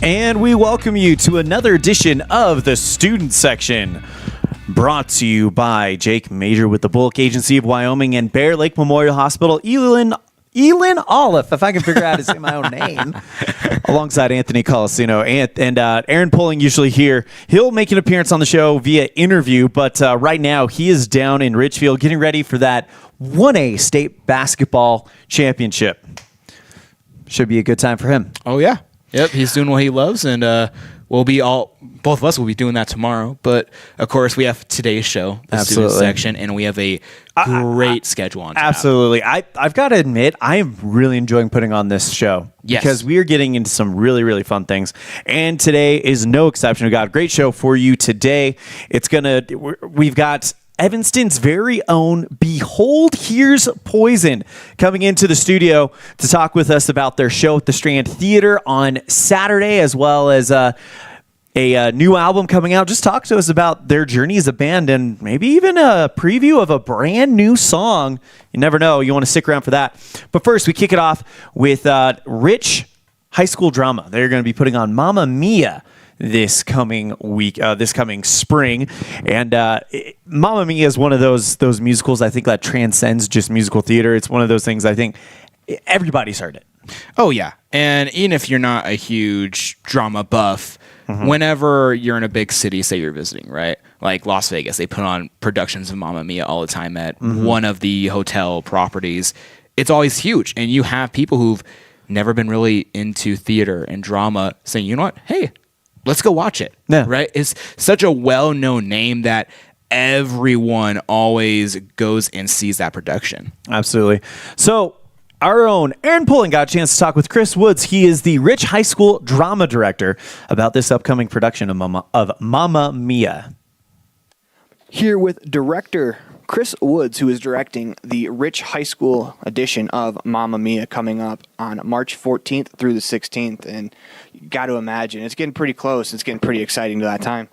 And we welcome you to another edition of the Student Section, brought to you by Jake Major with the Bullock Agency of Wyoming and Bear Lake Memorial Hospital, Elan Olive, if I can figure out how to say my own name, alongside Anthony Colasino. And Aaron Pulling, usually here. He'll make an appearance on the show via interview, but right now he is down in Richfield getting ready for that 1A state basketball championship. Should be a good time for him. Oh, yeah. Yep, he's doing what he loves, and both of us will be doing that tomorrow. But, of course, we have today's show, the Student Section, and we have a great schedule on tap. Absolutely. I've got to admit, I am really enjoying putting on this show. Yes. Because we are getting into some really, really fun things. And today is no exception. We've got a great show for you today. We've got Evanston's very own Behold Here's Poison coming into the studio to talk with us about their show at the Strand Theater on Saturday, as well as a new album coming out. Just talk to us about their journey as a band and maybe even a preview of a brand new song. You never know. You want to stick around for that. But first, we kick it off with Rich High School Drama. They're going to be putting on Mamma Mia this coming spring, and Mamma Mia is one of those musicals I think that transcends just musical theater. It's one of those things I think everybody's heard it. Oh yeah, and even if you're not a huge drama buff, whenever you're in a big city, say you're visiting, right? Like Las Vegas, they put on productions of Mamma Mia all the time at one of the hotel properties. It's always huge, and you have people who've never been really into theater and drama saying, you know what, hey, let's go watch it. Yeah. Right? It's such a well-known name that everyone always goes and sees that production. Absolutely. So our own Aaron Pulling got a chance to talk with Chris Woods. He is the Rich High School drama director about this upcoming production of Mamma Mia. Here with director Chris Woods, who is directing the Rich High School edition of Mamma Mia coming up on March 14th through the 16th. And you got to imagine, it's getting pretty close. It's getting pretty exciting to that time.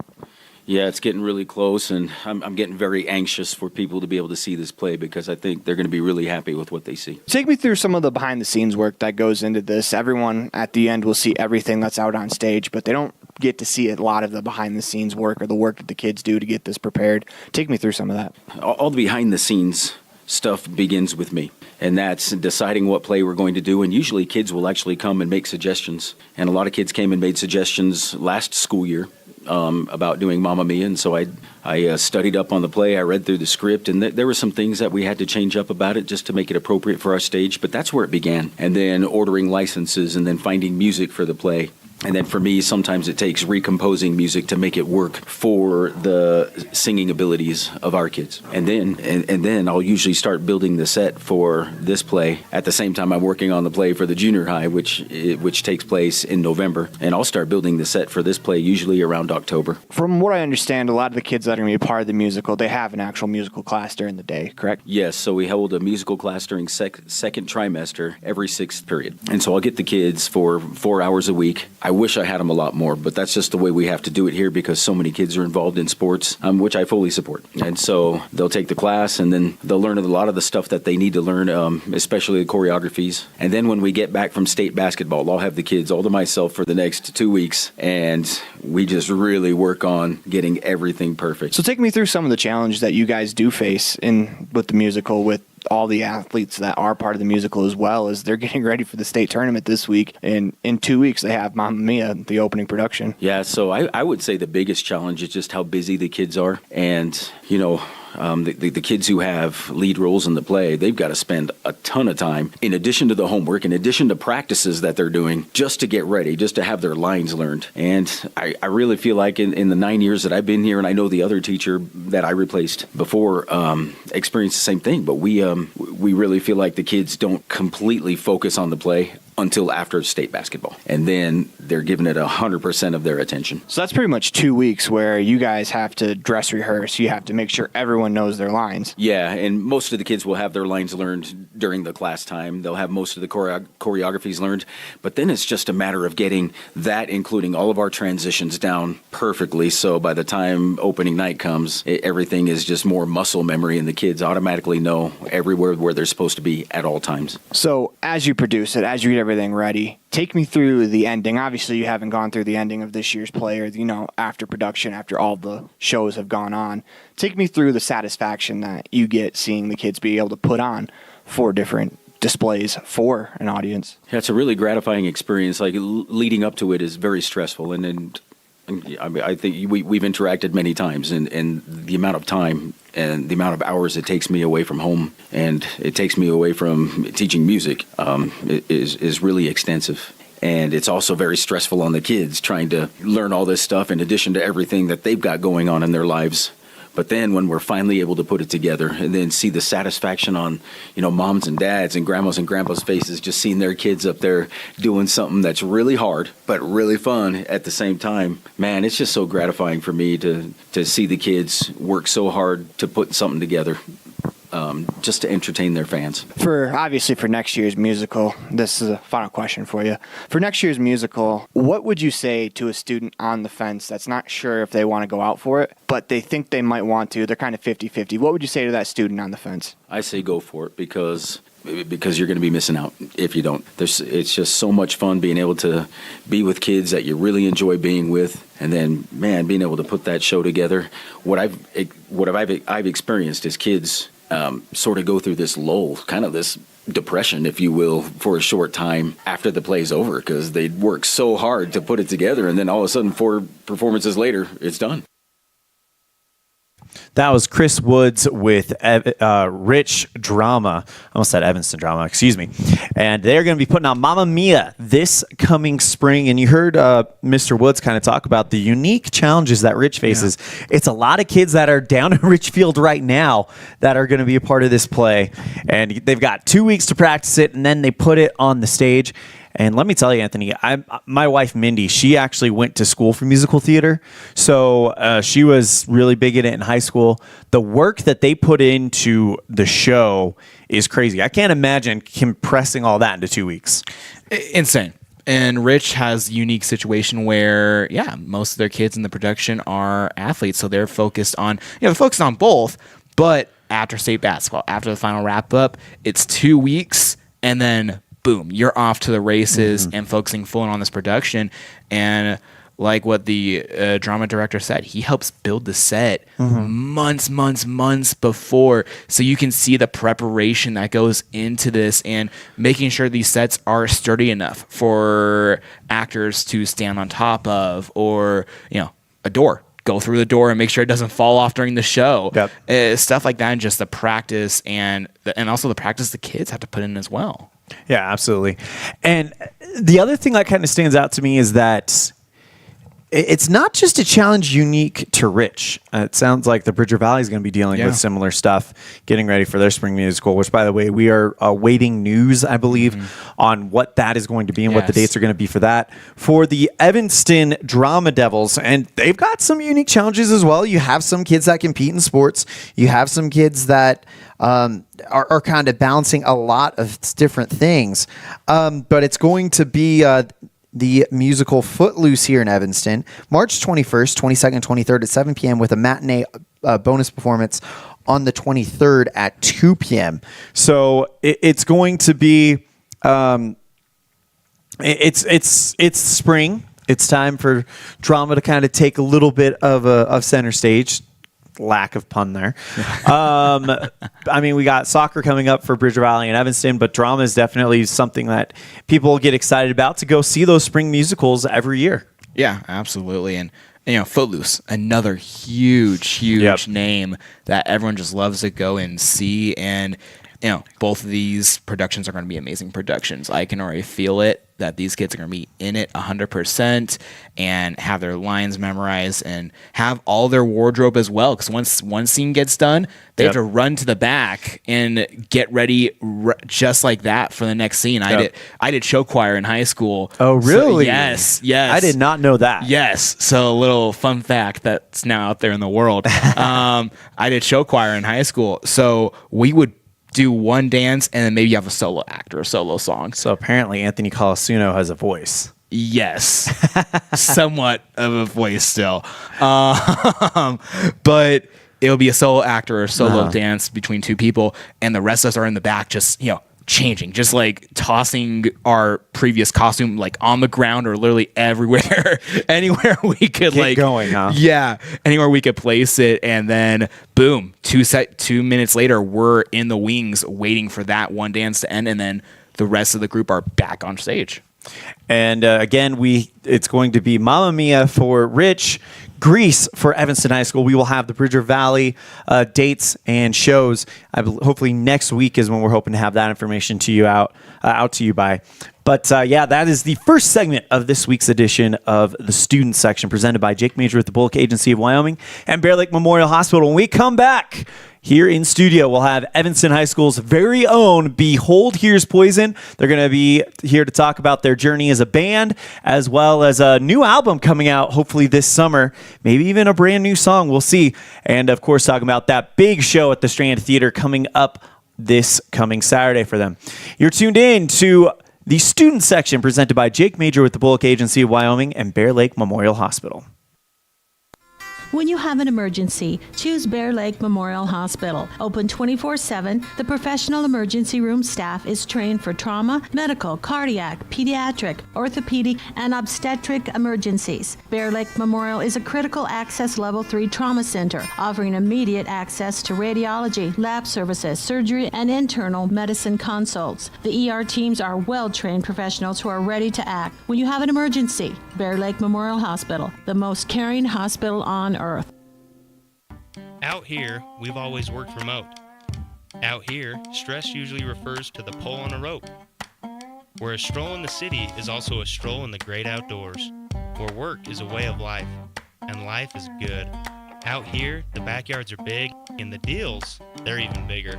Yeah, it's getting really close, and I'm getting very anxious for people to be able to see this play because I think they're going to be really happy with what they see. Take me through some of the behind-the-scenes work that goes into this. Everyone at the end will see everything that's out on stage, but they don't get to see a lot of the behind-the-scenes work or the work that the kids do to get this prepared. Take me through some of that. All the behind-the-scenes stuff begins with me, and that's deciding what play we're going to do, and usually kids will actually come and make suggestions, and a lot of kids came and made suggestions last school year about doing Mamma Mia, and so I studied up on the play. I read through the script, and there were some things that we had to change up about it just to make it appropriate for our stage, but that's where it began. And then ordering licenses, and then finding music for the play. And then for me, sometimes it takes recomposing music to make it work for the singing abilities of our kids. And then I'll usually start building the set for this play at the same time I'm working on the play for the junior high, which takes place in November. And I'll start building the set for this play usually around October. From what I understand, a lot of the kids that are going to be a part of the musical, they have an actual musical class during the day, correct? Yes, so we hold a musical class during second trimester every sixth period. And so I'll get the kids for 4 hours a week. I wish I had them a lot more, but that's just the way we have to do it here because so many kids are involved in sports, which I fully support. And so they'll take the class, and then they'll learn a lot of the stuff that they need to learn, especially the choreographies. And then when we get back from state basketball, I'll have the kids all to myself for the next 2 weeks, and we just really work on getting everything perfect. So take me through some of the challenges that you guys do face with the musical, with all the athletes that are part of the musical, as well as they're getting ready for the state tournament this week. And in 2 weeks, they have Mamma Mia, the opening production. Yeah, so I would say the biggest challenge is just how busy the kids are. And, you know, the kids who have lead roles in the play, they've got to spend a ton of time, in addition to the homework, in addition to practices that they're doing, just to get ready, just to have their lines learned. And I really feel like in the 9 years that I've been here, and I know the other teacher that I replaced before experienced the same thing, but we really feel like the kids don't completely focus on the play until after state basketball. And then they're giving it 100% of their attention. So that's pretty much 2 weeks where you guys have to dress rehearse. You have to make sure everyone knows their lines. Yeah, and most of the kids will have their lines learned during the class time. They'll have most of the choreographies learned. But then it's just a matter of getting that, including all of our transitions, down perfectly. So by the time opening night comes, everything is just more muscle memory, and the kids automatically know everywhere where they're supposed to be at all times. So as you produce it, as you get everything ready. Take me through the ending. Obviously, you haven't gone through the ending of this year's play, or, after production, after all the shows have gone on. Take me through the satisfaction that you get seeing the kids be able to put on 4 different displays for an audience. Yeah, it's a really gratifying experience. Like, leading up to it is very stressful, and I mean, I think we've interacted many times, and the amount of time and the amount of hours it takes me away from home, and it takes me away from teaching music, is really extensive. And it's also very stressful on the kids trying to learn all this stuff in addition to everything that they've got going on in their lives. But then when we're finally able to put it together and then see the satisfaction on, moms and dads and grandmas and grandpas' faces, just seeing their kids up there doing something that's really hard but really fun at the same time, man, it's just so gratifying for me to see the kids work so hard to put something together. Just to entertain their fans. Obviously for next year's musical, this is a final question for you. For next year's musical, what would you say to a student on the fence that's not sure if they want to go out for it, but they think they might want to? They're kind of 50-50. What would you say to that student on the fence? I say go for it because you're going to be missing out if you don't. It's just so much fun being able to be with kids that you really enjoy being with, and then, man, being able to put that show together. What I've experienced is kids sort of go through this lull, kind of this depression, if you will, for a short time after the play's over, because they work so hard to put it together, and then all of a sudden 4 performances later, it's done. That was Chris Woods with Rich Drama. I almost said Evanston Drama, excuse me. And they're going to be putting on Mamma Mia this coming spring. And you heard Mr. Woods kind of talk about the unique challenges that Rich faces. Yeah. It's a lot of kids that are down in Richfield right now that are going to be a part of this play. And they've got 2 weeks to practice it, and then they put it on the stage. And let me tell you, Anthony, my wife, Mindy, she actually went to school for musical theater. So she was really big in it in high school. The work that they put into the show is crazy. I can't imagine compressing all that into 2 weeks. Insane. And Rich has a unique situation where, most of their kids in the production are athletes. So they're focused on, they're focused on both. But after state basketball, after the final wrap up, it's 2 weeks, and then boom, you're off to the races and focusing full on this production. And like what the drama director said, he helps build the set months before, so you can see the preparation that goes into this and making sure these sets are sturdy enough for actors to stand on top of, or a door. Go through the door and make sure it doesn't fall off during the show. Yep. Stuff like that, and just the practice and also the practice the kids have to put in as well. Yeah, absolutely. And the other thing that kind of stands out to me is that it's not just a challenge unique to Rich. It sounds like the Bridger Valley is going to be dealing with similar stuff, getting ready for their spring musical, which, by the way, we are awaiting news, I believe, on what that is going to be and what the dates are going to be for that. For the Evanston Drama Devils, and they've got some unique challenges as well. You have some kids that compete in sports. You have some kids that are kind of balancing a lot of different things. But it's going to be the musical Footloose here in Evanston, March 21st, 22nd, 23rd at 7 p.m. with a matinee bonus performance on the 23rd at 2 p.m. So it's going to be it's spring. It's time for drama to kind of take a little bit of center stage. Lack of pun there. I mean, we got soccer coming up for Bridger Valley and Evanston, but drama is definitely something that people get excited about to go see those spring musicals every year. Yeah, absolutely. And Footloose, another huge name that everyone just loves to go and see. And both of these productions are going to be amazing productions. I can already feel it, that these kids are going to be in it 100% and have their lines memorized and have all their wardrobe as well. Because once one scene gets done, they have to run to the back and get ready just like that for the next scene. I did show choir in high school. Oh, really? So, yes. I did not know that. Yes. So a little fun fact that's now out there in the world. I did show choir in high school. So we would do one dance, and then maybe you have a solo act or a solo song. So apparently Anthony Colasuno has a voice. Yes. Somewhat of a voice still. But it'll be a solo act or a solo dance between two people, and the rest of us are in the back just, changing, just like tossing our previous costume like on the ground or literally everywhere, anywhere we could Get going, huh? Yeah, anywhere we could place it, and then boom, 2 minutes later, we're in the wings waiting for that one dance to end, and then the rest of the group are back on stage. And again, it's going to be Mamma Mia for Rich, Grease for Evanston High School. We will have the Bridger Valley dates and shows. Hopefully next week is when we're hoping to have that information to you out to you by. But yeah, that is the first segment of this week's edition of the student section, presented by Jake Major with the Bullock Agency of Wyoming and Bear Lake Memorial Hospital. When we come back, here in studio, we'll have Evanston High School's very own Behold Here's Poison. They're going to be here to talk about their journey as a band, as well as a new album coming out hopefully this summer, maybe even a brand new song. We'll see. And of course, talking about that big show at the Strand Theater coming up this coming Saturday for them. You're tuned in to the student section, presented by Jake Major with the Bullock Agency of Wyoming and Bear Lake Memorial Hospital. When you have an emergency, choose Bear Lake Memorial Hospital. Open 24/7, the professional emergency room staff is trained for trauma, medical, cardiac, pediatric, orthopedic, and obstetric emergencies. Bear Lake Memorial is a critical access level 3 trauma center, offering immediate access to radiology, lab services, surgery, and internal medicine consults. The ER teams are well-trained professionals who are ready to act. When you have an emergency, Bear Lake Memorial Hospital, the most caring hospital on earth. Out here, we've always worked remote. Out here, stress usually refers to the pull on a rope. Where a stroll in the city is also a stroll in the great outdoors. Where work is a way of life, and life is good. Out here, the backyards are big, and the deals, they're even bigger.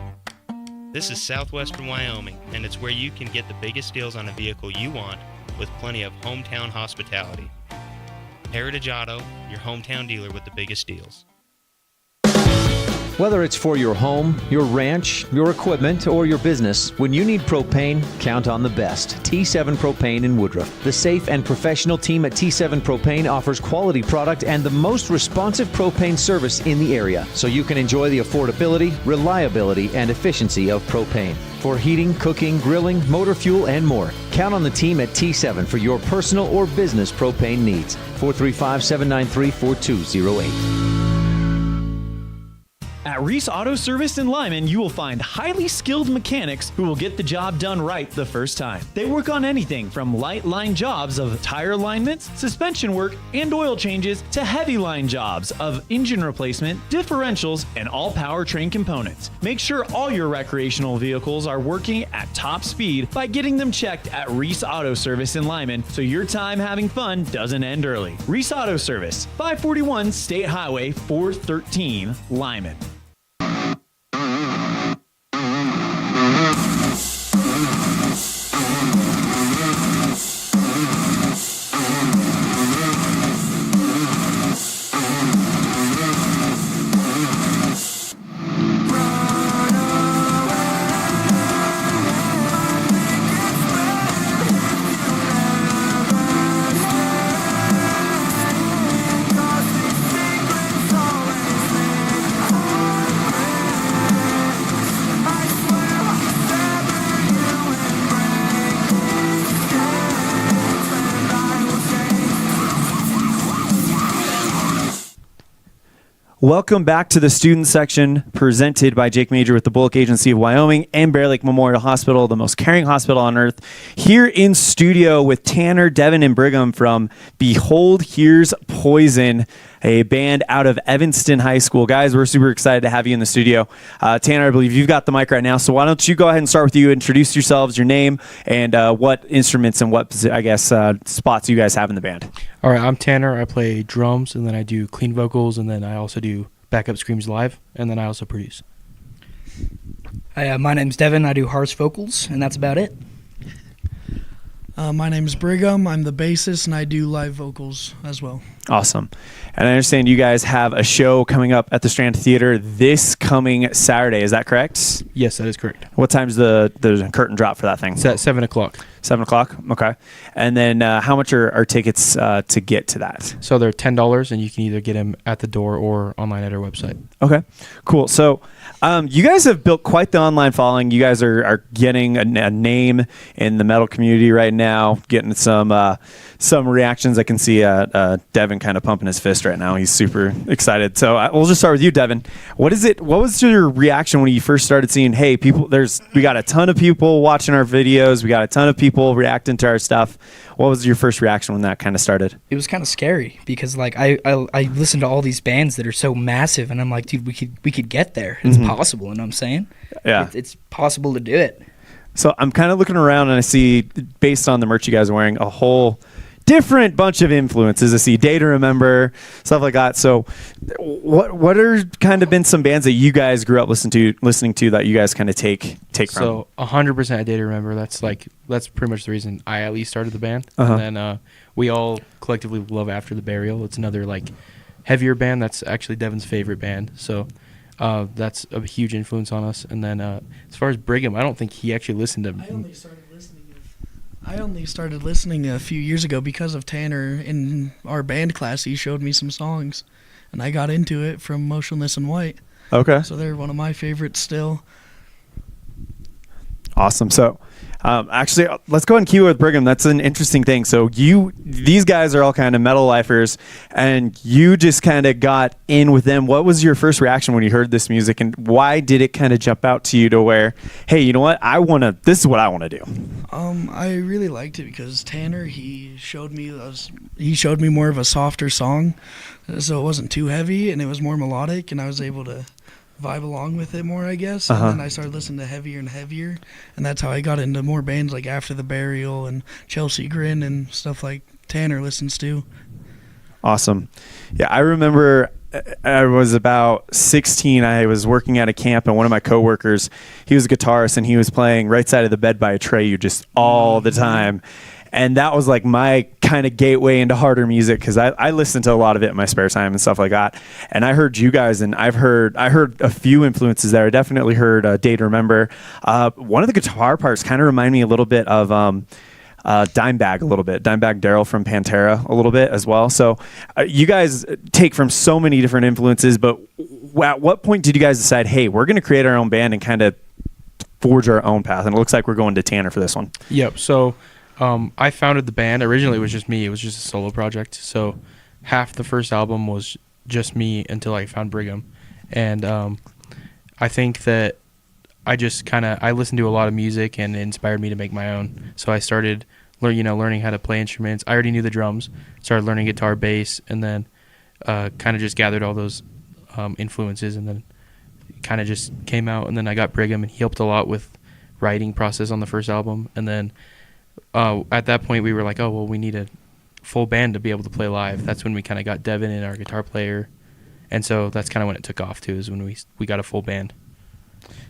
This is southwestern Wyoming, and it's where you can get the biggest deals on a vehicle you want, with plenty of hometown hospitality. Heritage Auto, your hometown dealer with the biggest deals. Whether it's for your home, your ranch, your equipment, or your business, when you need propane, count on the best. T7 Propane in Woodruff. The safe and professional team at T7 Propane offers quality product and the most responsive propane service in the area, so you can enjoy the affordability, reliability, and efficiency of propane. For heating, cooking, grilling, motor fuel, and more, count on the team at T7 for your personal or business propane needs. 435-793-4208. At Reese Auto Service in Lyman, you will find highly skilled mechanics who will get the job done right the first time. They work on anything from light line jobs of tire alignments, suspension work, and oil changes to heavy line jobs of engine replacement, differentials, and all powertrain components. Make sure all your recreational vehicles are working at top speed by getting them checked at Reese Auto Service in Lyman so your time having fun doesn't end early. Reese Auto Service, 541 State Highway 413, Lyman. Welcome back to the student section, presented by Jake Major with the Bullock Agency of Wyoming and Bear Lake Memorial Hospital, the most caring hospital on earth. Here in studio with Tanner, Devon, and Brigham from Behold Here's Poison, a band out of Evanston High School. Guys, we're super excited to have you in the studio. Tanner, I believe you've got the mic right now, so why don't you go ahead and start with you, introduce yourselves, your name, and what instruments and what, I guess, spots you guys have in the band. All right, I'm Tanner. I play drums, and then I do clean vocals, and then I also do backup screams live, and then I also produce. Hi, my name's Devon. I do harsh vocals, and that's about it. My name's Brigham. I'm the bassist, and I do live vocals as well. Awesome. And I understand you guys have a show coming up at the Strand Theater this coming Saturday. Is that correct? Yes, that is correct. What time's the curtain drop for that thing? It's at 7 o'clock. 7 o'clock. Okay. And then how much are tickets to get to that? So they're $10, and you can either get them at the door or online at our website. Okay, cool. So you guys have built quite the online following. You guys are getting a name in the metal community right now, getting some reactions. I can see Devon kind of pumping his fist right now. He's super excited. So we'll just start with you, Devon. What was your reaction when you first started seeing, hey, we got a ton of people watching our videos. We got a ton of people reacting to our stuff. What was your first reaction when that kind of started? It was kind of scary because like I listen to all these bands that are so massive, and I'm like, dude, we could get there. It's possible, you know what I'm saying? Yeah. It's possible to do it. So I'm kind of looking around, and I see, based on the merch you guys are wearing, a whole different bunch of influences. I see Day to Remember, stuff like that. So what are kind of been some bands that you guys grew up listening to that you guys kind of take from? So 100% Day to Remember. That's pretty much the reason I at least started the band. And then we all collectively love After the Burial. It's another like heavier band. That's actually Devon's favorite band. So that's a huge influence on us. And then as far as Brigham, I don't think he actually listened to. I only started listening a few years ago because of Tanner in our band class. He showed me some songs, and I got into it from Motionless in White. Okay. So they're one of my favorites still. Awesome. So actually, let's go ahead and keep it with Brigham. That's an interesting thing. So these guys are all kind of metal lifers, and you just kind of got in with them. What was your first reaction when you heard this music, and why did it kind of jump out to you to where, hey, you know what? This is what I want to do. I really liked it because Tanner, he showed me more of a softer song, so it wasn't too heavy and it was more melodic, and I was able to vibe along with it more, I guess. And then I started listening to heavier and heavier, and that's how I got into more bands like After the Burial and Chelsea Grin and stuff like Tanner listens to. Awesome. Yeah, I remember I was about 16. I was working at a camp, and one of my coworkers, he was a guitarist, and he was playing Right Side of the Bed by Atreyu just all the time. And that was like my kind of gateway into harder music, because I listened to a lot of it in my spare time and stuff like that. And I heard you guys, and I heard a few influences there. I definitely heard Day to Remember. One of the guitar parts kind of remind me a little bit of Dimebag a little bit. Dimebag Darrell from Pantera a little bit as well. So you guys take from so many different influences, but at what point did you guys decide, hey, we're going to create our own band and kind of forge our own path? And it looks like we're going to Tanner for this one. Yep. So I founded the band. Originally, it was just me. It was just a solo project. So half the first album was just me until I found Brigham. And I think that I listened to a lot of music, and it inspired me to make my own. So I started learning how to play instruments. I already knew the drums. Started learning guitar, bass, and then kind of just gathered all those influences, and then kind of just came out. And then I got Brigham, and he helped a lot with writing process on the first album. And then at that point, we were like, oh, well, we need a full band to be able to play live. That's when we kind of got Devon and our guitar player. And so that's kind of when it took off, too, is when we got a full band.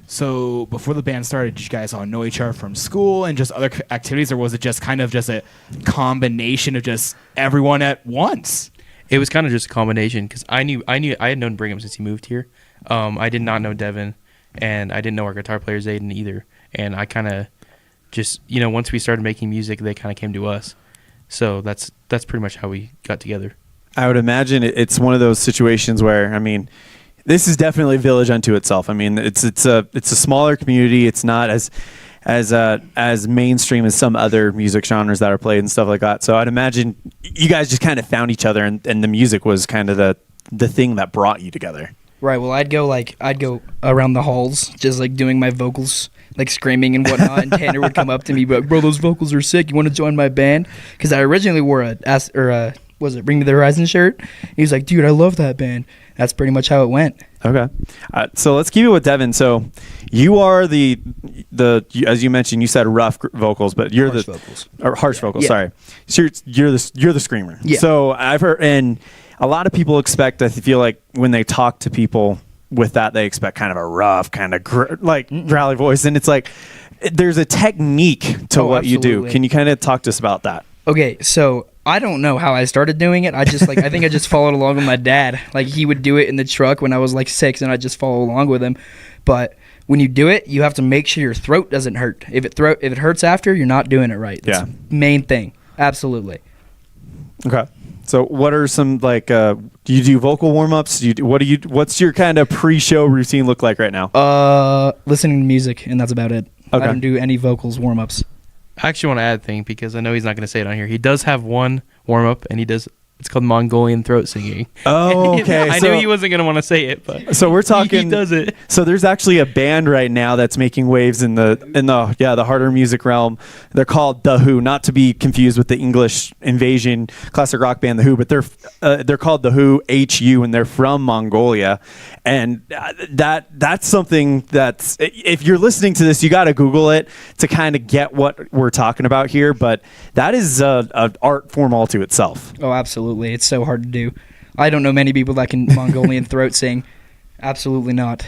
So before the band started, did you guys all know each other from school and just other activities, or was it just kind of just a combination of just everyone at once? It was kind of just a combination, because I had known Brigham since he moved here. I did not know Devon, and I didn't know our guitar player Zayden either. And I kind of just, once we started making music, they kind of came to us. So that's pretty much how we got together. I would imagine it's one of those situations where, this is definitely a village unto itself. It's a smaller community. It's not as mainstream as some other music genres that are played and stuff like that. So I'd imagine you guys just kind of found each other, and the music was kind of the thing that brought you together. Right. Well, I'd go around the halls, just like doing my vocals, like screaming and whatnot. And Tanner would come up to me, like, bro, those vocals are sick. You want to join my band? Because I originally wore was it Bring Me the Horizon shirt? He was like, dude, I love that band. That's pretty much how it went. Okay. So let's keep it with Devon. So you are the as you mentioned, you said rough vocals, but you're harsh vocals. Or harsh vocals, yeah. Sorry. So you're the screamer. Yeah. So I've heard, and a lot of people expect, I feel like when they talk to people with that, they expect kind of a rough, kind of growly voice. And it's like, there's a technique to what you do. Can you kind of talk to us about that? Okay. So I don't know how I started doing it. I think I just followed along with my dad. Like, he would do it in the truck when I was like 6, and I'd just follow along with him. But when you do it, you have to make sure your throat doesn't hurt. If it hurts after, you're not doing it right. That's the main thing. Absolutely. Okay. So what are some do you do vocal warm-ups? What's your kind of pre-show routine look like right now? Listening to music, and that's about it. Okay. I don't do any vocals warm-ups. I actually want to add a thing because I know he's not going to say it on here. He does have one warm-up, and it's called Mongolian throat singing. Oh, okay. I knew he wasn't going to want to say it, but so we're talking. He does it. So there's actually a band right now that's making waves in the harder music realm. They're called The Who, not to be confused with the English invasion classic rock band The Who, but they're called The Who, HU, and they're from Mongolia. And that's something that's, if you're listening to this, you got to Google it to kind of get what we're talking about here. But that is an art form all to itself. Oh, absolutely. It's so hard to do. I don't know many people that can Mongolian throat sing. Absolutely not.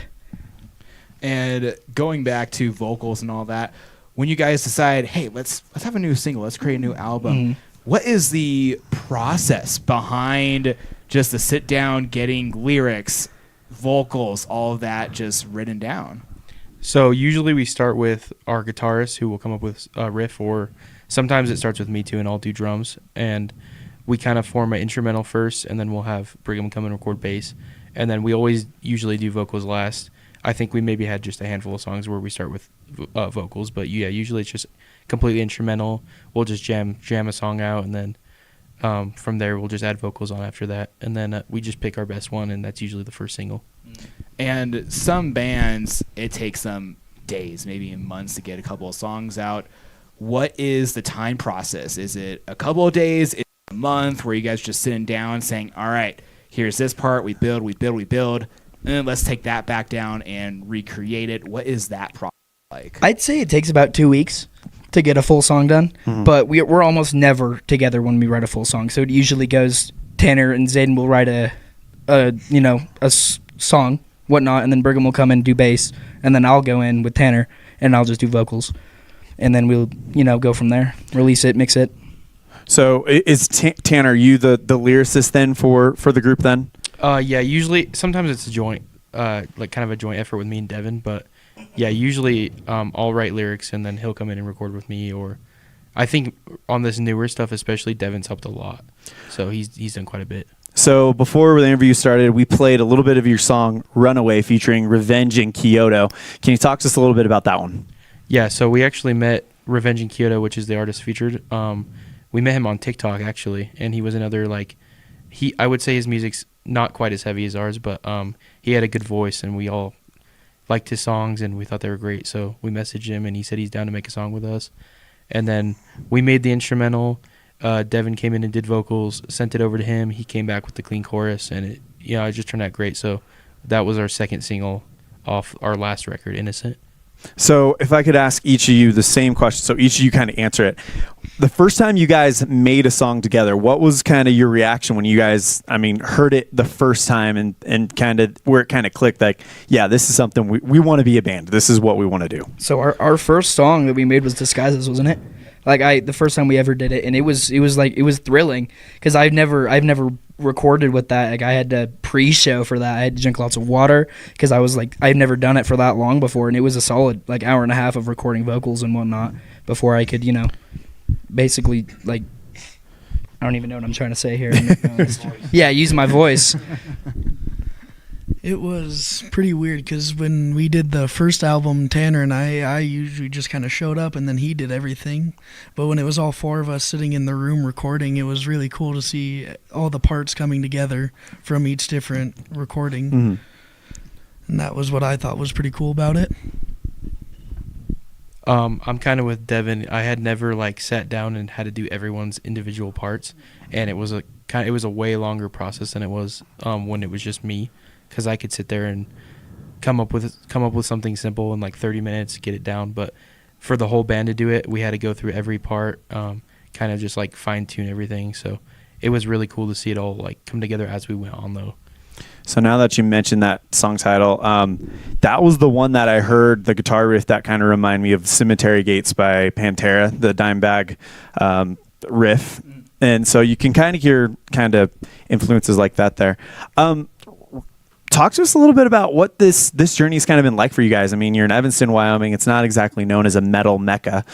And going back to vocals and all that, when you guys decide, hey, let's have a new single, let's create a new album, what is the process behind just the sit down, getting lyrics, vocals, all of that just written down? So usually we start with our guitarist who will come up with a riff, or sometimes it starts with me too, and I'll do drums. And we kind of form an instrumental first, and then we'll have Brigham come and record bass. And then we always usually do vocals last. I think we maybe had just a handful of songs where we start with vocals, but yeah, usually it's just completely instrumental. We'll just jam a song out, and then from there we'll just add vocals on after that. And then we just pick our best one, and that's usually the first single. And some bands, it takes them days, maybe even months to get a couple of songs out. What is the time process? Is it a couple of days? Is it a month where you guys just sitting down saying, all right, here's this part, we build, and let's take that back down and recreate it? What is that process like? I'd say it takes about 2 weeks to get a full song done, but we're almost never together when we write a full song. So it usually goes, Tanner and Zayden will write a song, whatnot, and then Brigham will come in and do bass, and then I'll go in with Tanner and I'll just do vocals, and then we'll go from there, release it, mix it. So is Tanner, you the lyricist then for the group then? Yeah, usually sometimes it's a joint, like kind of a joint effort with me and Devon, but yeah, usually I'll write lyrics and then he'll come in and record with me, or I think on this newer stuff especially, Devon's helped a lot, so he's done quite a bit. So before the interview started, we played a little bit of your song Runaway featuring Revenge in Kyoto. Can you talk to us a little bit about that one? Yeah, so we actually met Revenge in Kyoto, which is the artist featured. We met him on TikTok actually, and he was another I would say his music's not quite as heavy as ours, but he had a good voice and we all liked his songs and we thought they were great. So we messaged him and he said he's down to make a song with us. And then we made the instrumental. Devon came in and did vocals, sent it over to him. He came back with the clean chorus, and it just turned out great. So that was our second single off our last record, Innocent. So if I could ask each of you the same question, so each of you kind of answer it. The first time you guys made a song together, what was kind of your reaction when you guys, heard it the first time and kind of where it kind of clicked, like, yeah, this is something we want to be a band. This is what we want to do. So our first song that we made was Disguises, wasn't it? The first time we ever did it, and it was thrilling because I've never recorded with that. I had to pre-show for that. I had to drink lots of water because I've never done it for that long before, and it was a solid hour and a half of recording vocals and whatnot before I could basically I don't even know what I'm trying to say here. Yeah, use my voice. It was pretty weird because when we did the first album, Tanner and I usually just kind of showed up and then he did everything. But when it was all four of us sitting in the room recording, it was really cool to see all the parts coming together from each different recording. Mm-hmm. And that was what I thought was pretty cool about it. I'm kind of with Devon. I had never sat down and had to do everyone's individual parts, and it was a way longer process than it was when it was just me. Because I could sit there and come up with something simple in 30 minutes, get it down. But for the whole band to do it, we had to go through every part, kind of just fine tune everything. So it was really cool to see it all come together as we went on, though. So now that you mentioned that song title, that was the one that I heard the guitar riff that kind of reminded me of Cemetery Gates by Pantera, the dime bag riff. And so you can kind of hear influences like that there. talk to us a little bit about what this journey's kind of been like for you guys. I mean, you're in Evanston, Wyoming. It's not exactly known as a metal mecca.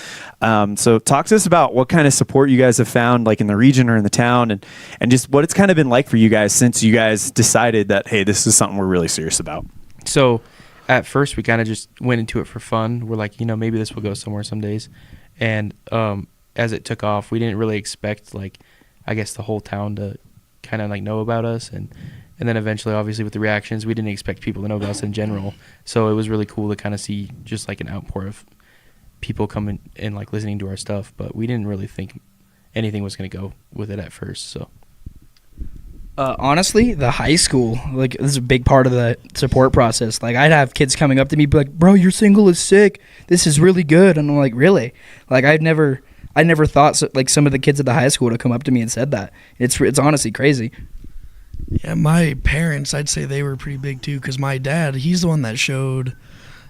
So talk to us about what kind of support you guys have found, like in the region or in the town, and just what it's kind of been like for you guys since you guys decided that, hey, this is something we're really serious about. So at first we kind of just went into it for fun. We're like, maybe this will go somewhere some days. And as it took off, we didn't really expect, like, I guess the whole town to kind of like know about us. And then eventually, obviously, with the reactions, we didn't expect people to know about us in general. So it was really cool to kind of see just like an outpour of people coming and like listening to our stuff. But we didn't really think anything was going to go with it at first. So honestly, the high school, like, this is a big part of the support process. Like, I'd have kids coming up to me, be like, "Bro, your single is sick. This is really good." And I'm like, "Really?" Like, I never thought like some of the kids at the high school would have come up to me and said that. It's honestly crazy. Yeah, my parents, I'd say they were pretty big too, because my dad, he's the one that showed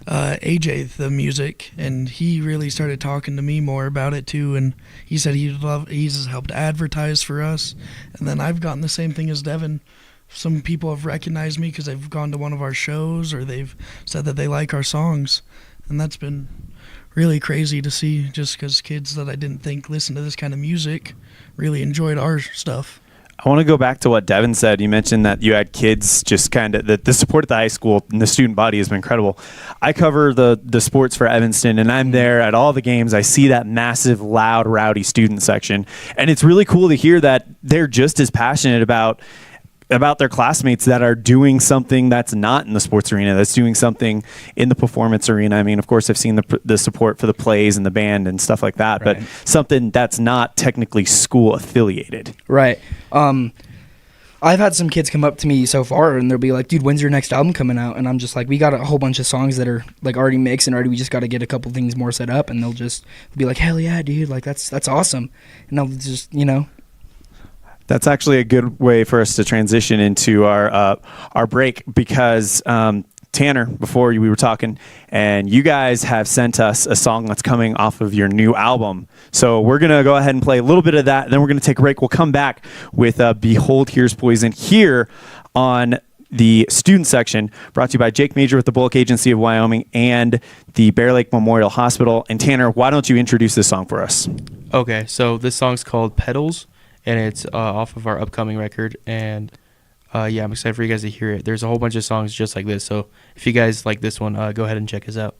AJ the music, and he really started talking to me more about it too, and he said he's helped advertise for us. And then I've gotten the same thing as Devon. Some people have recognized me because they've gone to one of our shows, or they've said that they like our songs, and that's been really crazy to see, just because kids that I didn't think listened to this kind of music really enjoyed our stuff. I want to go back to what Devon said. You mentioned that you had kids just kind of, the support at the high school and the student body has been incredible. I cover the sports for Evanston, and I'm there at all the games. I see that massive, loud, rowdy student section, and it's really cool to hear that they're just as passionate about their classmates that are doing something that's not in the sports arena, that's doing something in the performance arena. I mean, of course, I've seen the support for the plays and the band and stuff like that, right, but something that's not technically school affiliated. Right. I've had some kids come up to me so far, and they'll be like, "Dude, when's your next album coming out?" And I'm just like, "We got a whole bunch of songs that are like already mixed, and we just got to get a couple things more set up." And they'll just be like, "Hell yeah, dude! Like that's awesome." And I'll just, That's actually a good way for us to transition into our break, because Tanner, before we were talking, and you guys have sent us a song that's coming off of your new album. So we're going to go ahead and play a little bit of that, and then we're going to take a break. We'll come back with Behold, Here's Poison here on the student section, brought to you by Jake Major with the Bullock Agency of Wyoming and the Bear Lake Memorial Hospital. And Tanner, why don't you introduce this song for us? Okay, so this song's called Petals, and it's off of our upcoming record, and I'm excited for you guys to hear it. There's a whole bunch of songs just like this, so if you guys like this one, go ahead and check us out.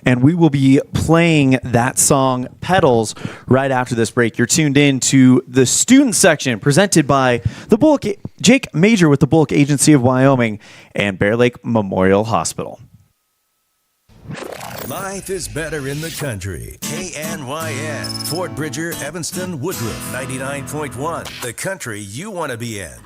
And we will be playing that song, Petals, right after this break. You're tuned in to the student section presented by the Bullock, Jake Major with the Bullock Agency of Wyoming and Bear Lake Memorial Hospital. Life is better in the country. KNYN, Fort Bridger, Evanston, Woodruff, 99.1, the country you want to be in.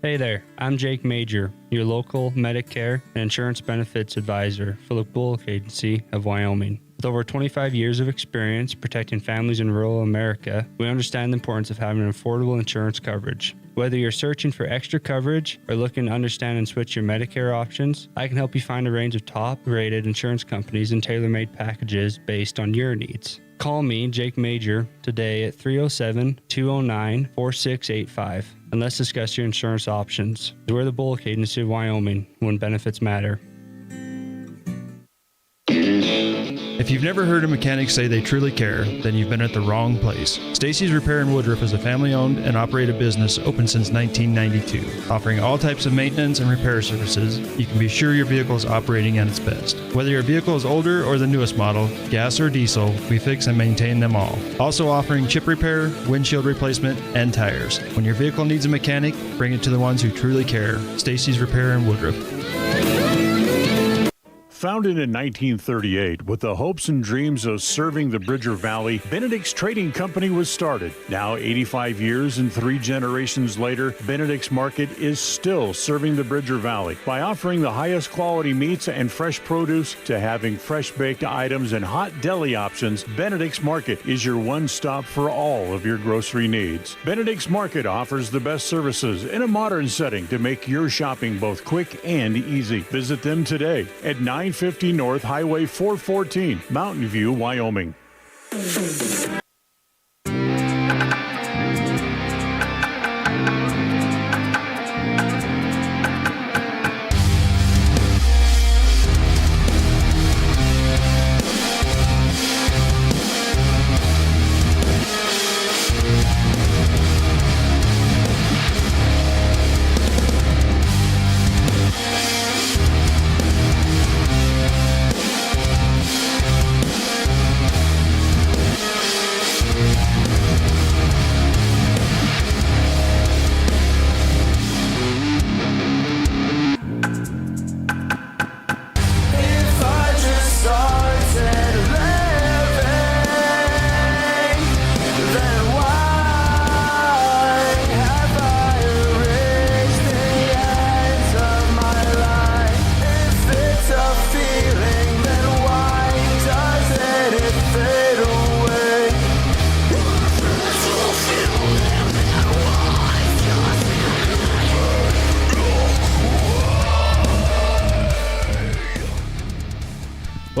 Hey there, I'm Jake Major, your local Medicare and insurance benefits advisor for the Bullock Agency of Wyoming. With over 25 years of experience protecting families in rural America, we understand the importance of having affordable insurance coverage. Whether you're searching for extra coverage or looking to understand and switch your Medicare options, I can help you find a range of top-rated insurance companies and tailor-made packages based on your needs. Call me, Jake Major, today at 307-209-4685, and let's discuss your insurance options. We're the Bullock Agency of Wyoming, when benefits matter. If you've never heard a mechanic say they truly care, then you've been at the wrong place. Stacy's Repair in Woodruff is a family-owned and operated business open since 1992. Offering all types of maintenance and repair services, you can be sure your vehicle is operating at its best. Whether your vehicle is older or the newest model, gas or diesel, we fix and maintain them all. Also offering chip repair, windshield replacement, and tires. When your vehicle needs a mechanic, bring it to the ones who truly care. Stacy's Repair in Woodruff. Founded in 1938 with the hopes and dreams of serving the Bridger Valley, Benedict's Trading Company was started. Now 85 years and 3 generations later, Benedict's Market is still serving the Bridger Valley by offering the highest quality meats and fresh produce to having fresh baked items and hot deli options. Benedict's Market is your one-stop for all of your grocery needs. Benedict's Market offers the best services in a modern setting to make your shopping both quick and easy. Visit them today at 950 North Highway 414, Mountain View, Wyoming.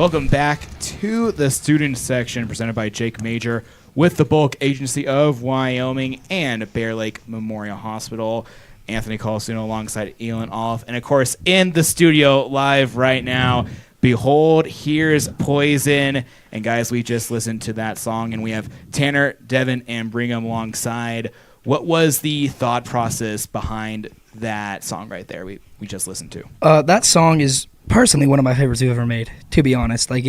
Welcome back to the student section presented by Jake Major with the Bullock Agency of Wyoming and Bear Lake Memorial Hospital. Anthony Colsino alongside Elan Off. And, of course, in the studio live right now, Behold, Here's Poison. And, guys, we just listened to that song, and we have Tanner, Devon, and Brigham alongside. What was the thought process behind that song right there we just listened to? That song is personally one of my favorites we've ever made, to be honest. Like,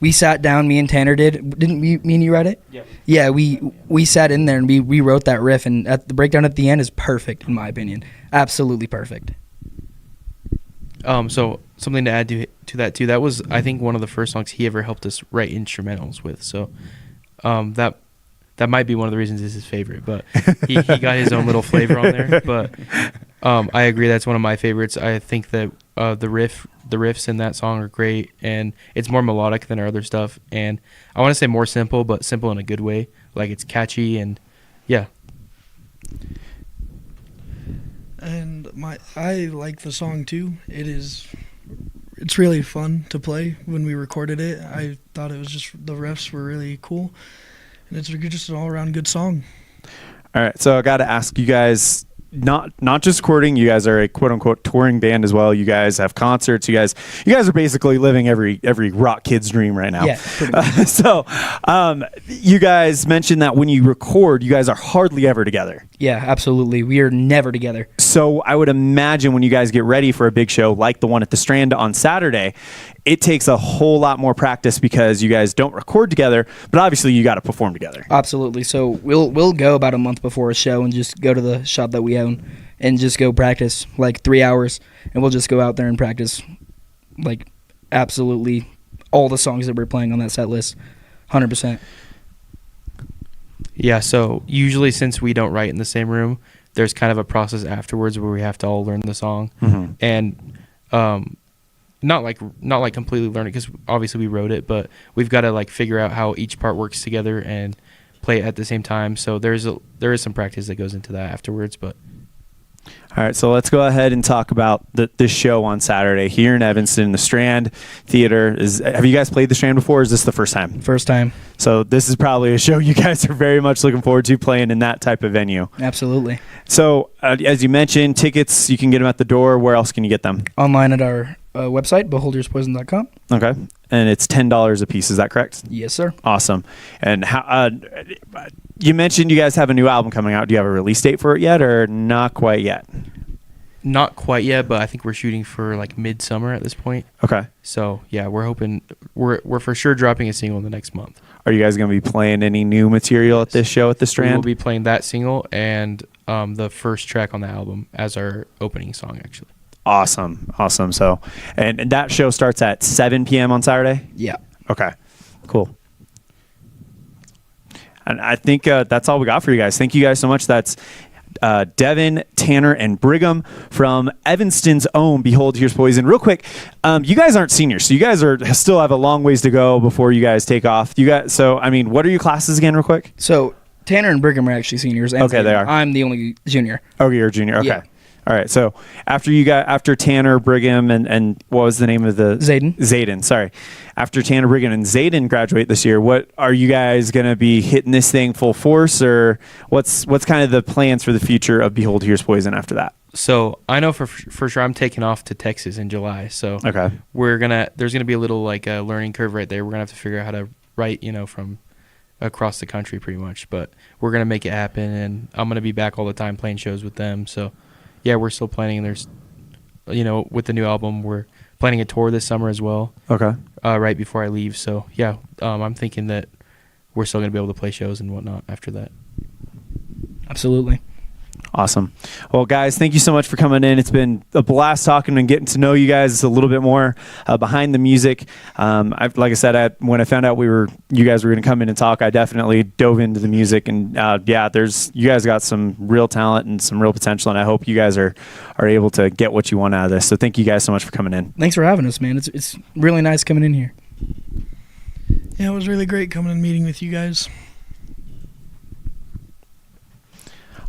we sat down, me and Tanner didn't me and you write it? Yeah, we sat in there and we rewrote that riff, and the breakdown at the end is perfect in my opinion. Absolutely perfect. So something to add to that too. That was, I think, one of the first songs he ever helped us write instrumentals with. So that might be one of the reasons it's his favorite, but he got his own little flavor on there. But I agree, that's one of my favorites. I think that the riffs in that song are great, and it's more melodic than our other stuff. And I want to say more simple, but simple in a good way. Like, it's catchy, and yeah. And I like the song too. It's really fun to play. When we recorded it, I thought it was just, the riffs were really cool, and it's just an all-around good song. All right, so I got to ask you guys, not just recording, you guys are a quote-unquote touring band as well. You guys have concerts. You guys are basically living every rock kid's dream right now. Yeah, pretty much. So you guys mentioned that when you record, you guys are hardly ever together. Yeah, absolutely. We are never together. So I would imagine when you guys get ready for a big show like the one at the Strand on Saturday, it takes a whole lot more practice because you guys don't record together, but obviously you got to perform together. Absolutely. So we'll go about a month before a show and just go to the shop that we own and just go practice like 3 hours, and we'll just go out there and practice like absolutely all the songs that we're playing on that set list, 100%. Yeah, so usually since we don't write in the same room, there's kind of a process afterwards where we have to all learn the song. Mm-hmm. And not like completely learn it, because obviously we wrote it, but we've got to like figure out how each part works together and play it at the same time. So there is some practice that goes into that afterwards. But all right, so let's go ahead and talk about this show on Saturday here in Evanston, the Strand Theater. Have you guys played the Strand before, or is this the first time? First time. So this is probably a show you guys are very much looking forward to, playing in that type of venue. Absolutely. So as you mentioned, tickets, you can get them at the door. Where else can you get them? Online at our website, beholderspoison.com. Okay. And it's $10 a piece. Is that correct? Yes, sir. Awesome. And how? You mentioned you guys have a new album coming out. Do you have a release date for it yet, or not quite yet? Not quite yet, but I think we're shooting for like midsummer at this point. Okay. So yeah, we're hoping we're for sure dropping a single in the next month. Are you guys going to be playing any new material at this show at the Strand? We will be playing that single and the first track on the album as our opening song, actually. Awesome. So, and that show starts at 7 p.m. on Saturday? Yeah. Okay. Cool. And I think that's all we got for you guys. Thank you guys so much. That's Devon, Tanner, and Brigham from Evanston's own Behold, Here's Poison. Real quick, you guys aren't seniors, so you guys still have a long ways to go before you guys take off. So, I mean, what are your classes again, real quick? So Tanner and Brigham are actually seniors. Okay, they are. I'm the only junior. Oh, you're a junior. Okay. Yeah. All right. So after Tanner, Brigham, and what was the name of the Zayden? Sorry. After Tanner, Brigham, and Zayden graduate this year, what are you guys going to be hitting this thing full force, or what's kind of the plans for the future of Behold, Here's Poison after that? So I know for sure I'm taking off to Texas in July. So okay, there's gonna be a little like a learning curve right there. We're gonna have to figure out how to write, from across the country pretty much, but we're gonna make it happen, and I'm gonna be back all the time playing shows with them. So yeah, we're still planning. There's, with the new album, we're planning a tour this summer as well. Okay. Right before I leave. So yeah, I'm thinking that we're still gonna be able to play shows and whatnot after that. Absolutely. Awesome. Well, guys, thank you so much for coming in. It's been a blast talking and getting to know you guys a little bit more behind the music. Like I said, when I found out you guys were going to come in and talk, I definitely dove into the music. And you guys got some real talent and some real potential, and I hope you guys are able to get what you want out of this. So thank you guys so much for coming in. Thanks for having us, man. It's really nice coming in here. Yeah, it was really great coming and meeting with you guys.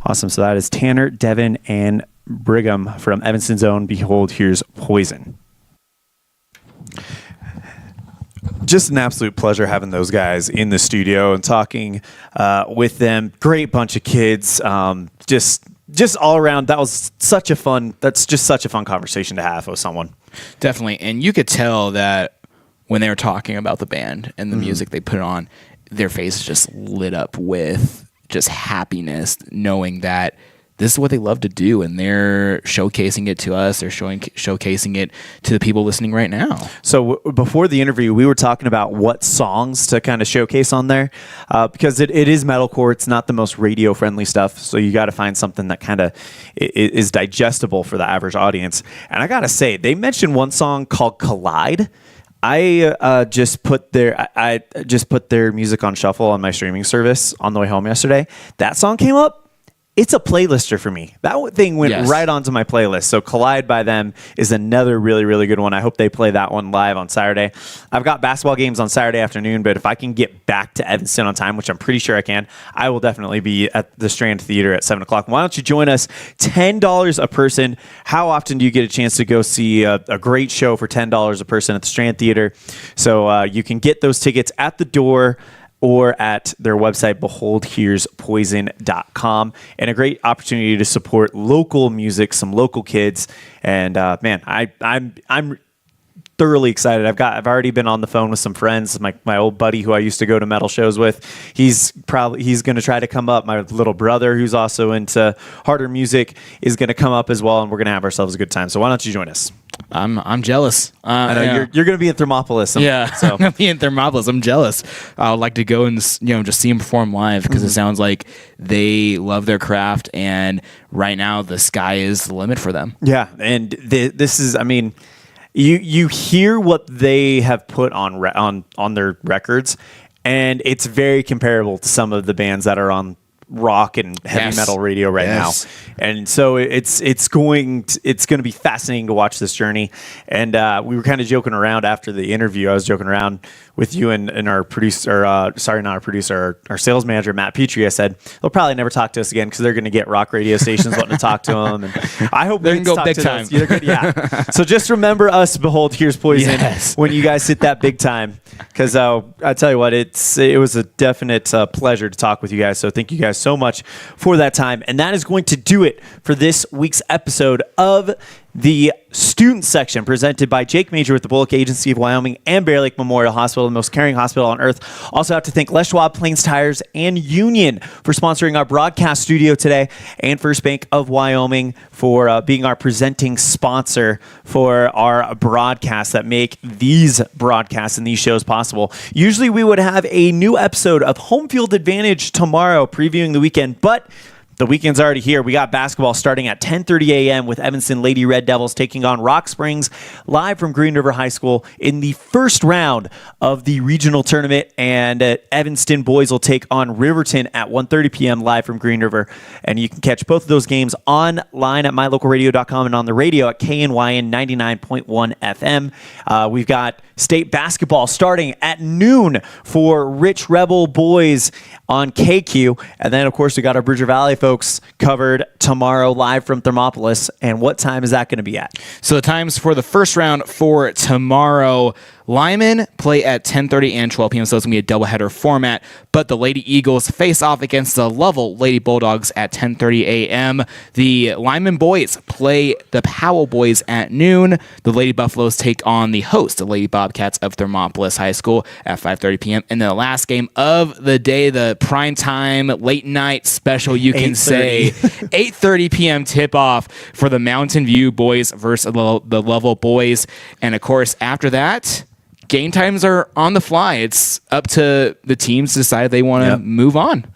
Awesome. So that is Tanner, Devon, and Brigham from Evanston's own Behold, Here's Poison. just an absolute pleasure having those guys in the studio and talking with them. Great bunch of kids. Just all around, that's just such a fun conversation to have with someone. Definitely. And you could tell that when they were talking about the band and the music they put on, their faces just lit up with just happiness, knowing that this is what they love to do, and they're showcasing it to us. They're showcasing it to the people listening right now. So before the interview, we were talking about what songs to kind of showcase on there, because it is metalcore. It's not the most radio-friendly stuff, so you got to find something that kind of is digestible for the average audience. And I got to say, they mentioned one song called Collide. I just put their music on shuffle on my streaming service on the way home yesterday. That song came up. It's a playlister for me. That thing went right onto my playlist. So Collide by them is another really, really good one. I hope they play that one live on Saturday. I've got basketball games on Saturday afternoon, but if I can get back to Evanston on time, which I'm pretty sure I can, I will definitely be at the Strand Theater at 7 o'clock. Why don't you join us? $10 a person. How often do you get a chance to go see a great show for $10 a person at the Strand Theater? So you can get those tickets at the door or at their website, beholdhere'spoison.com. And a great opportunity to support local music, some local kids. And man, I'm thoroughly excited. I've already been on the phone with some friends. My old buddy who I used to go to metal shows with, he's going to try to come up. My little brother, who's also into harder music, is going to come up as well, and we're going to have ourselves a good time. So why don't you join us? I'm jealous. I know you're going to be in Thermopolis. So. I'm going to be in Thermopolis. I'm jealous. I would like to go and just see them perform live, because it sounds like they love their craft, and right now the sky is the limit for them. Yeah, and this is, I mean, you hear what they have put on their records, and it's very comparable to some of the bands that are on rock and heavy metal radio right now. And so it's going to be fascinating to watch this journey. And we were kind of joking around after the interview. I was joking around with you and our producer, our sales manager, Matt Petrie. I said, they'll probably never talk to us again because they're going to get rock radio stations wanting to talk to them. And I hope they can go big time. Yeah. So just remember us, Behold, Here's Poison, when you guys hit that big time. Because I tell you what, it was a definite pleasure to talk with you guys. So thank you guys so much for that time. And that is going to do it for this week's episode of the student section, presented by Jake Major with the Bullock Agency of Wyoming and Bear Lake Memorial Hospital, the most caring hospital on earth. Also have to thank Les Schwab, Plains Tires, and Union for sponsoring our broadcast studio today, and First Bank of Wyoming for being our presenting sponsor for our broadcasts that make these broadcasts and these shows possible. Usually we would have a new episode of Home Field Advantage tomorrow, previewing the weekend, but the weekend's already here. We got basketball starting at 10:30 a.m. with Evanston Lady Red Devils taking on Rock Springs live from Green River High School in the first round of the regional tournament. And Evanston boys will take on Riverton at 1:30 p.m. live from Green River. And you can catch both of those games online at mylocalradio.com and on the radio at KNYN 99.1 FM. We've got state basketball starting at noon for Rich Rebel boys on KQ. And then, of course, we got our Bridger Valley folks covered tomorrow live from Thermopolis. And what time is that going to be at? So the times for the first round for tomorrow: Lyman play at 10:30 and 12 p.m., so it's going to be a doubleheader format. But the Lady Eagles face off against the Lovell Lady Bulldogs at 10:30 a.m. The Lyman boys play the Powell boys at noon. The Lady Buffaloes take on the host, the Lady Bobcats of Thermopolis High School, at 5:30 p.m. And then the last game of the day, the primetime late night special, you can say, 8:30 p.m. tip-off for the Mountain View boys versus the Lovell boys. And, of course, after that, game times are on the fly. It's up to the teams to decide if they want to move on.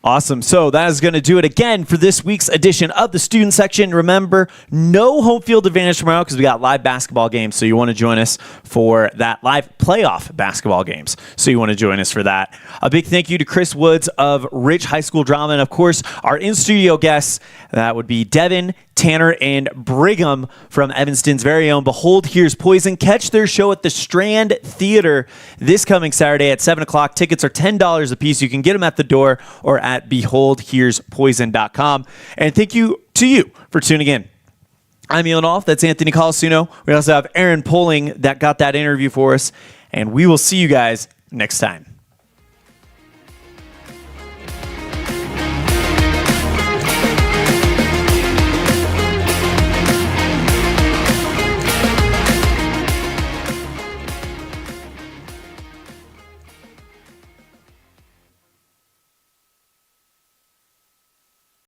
Awesome. So that is going to do it again for this week's edition of the student section. Remember, no home field advantage tomorrow because we got live basketball games. So you want to join us for that live playoff basketball games. So you want to join us for that. A big thank you to Chris Woods of Rich High School Drama. And of course, our in-studio guests, that would be Devon, Tanner, and Brigham from Evanston's very own Behold Here's Poison. Catch their show at the Strand Theater this coming Saturday at 7 o'clock. Tickets are $10 a piece. You can get them at the door or at beholdhere'spoison.com. And thank you to you for tuning in. I'm Elan. That's Anthony Colasuno. We also have Aaron Poling that got that interview for us. And we will see you guys next time.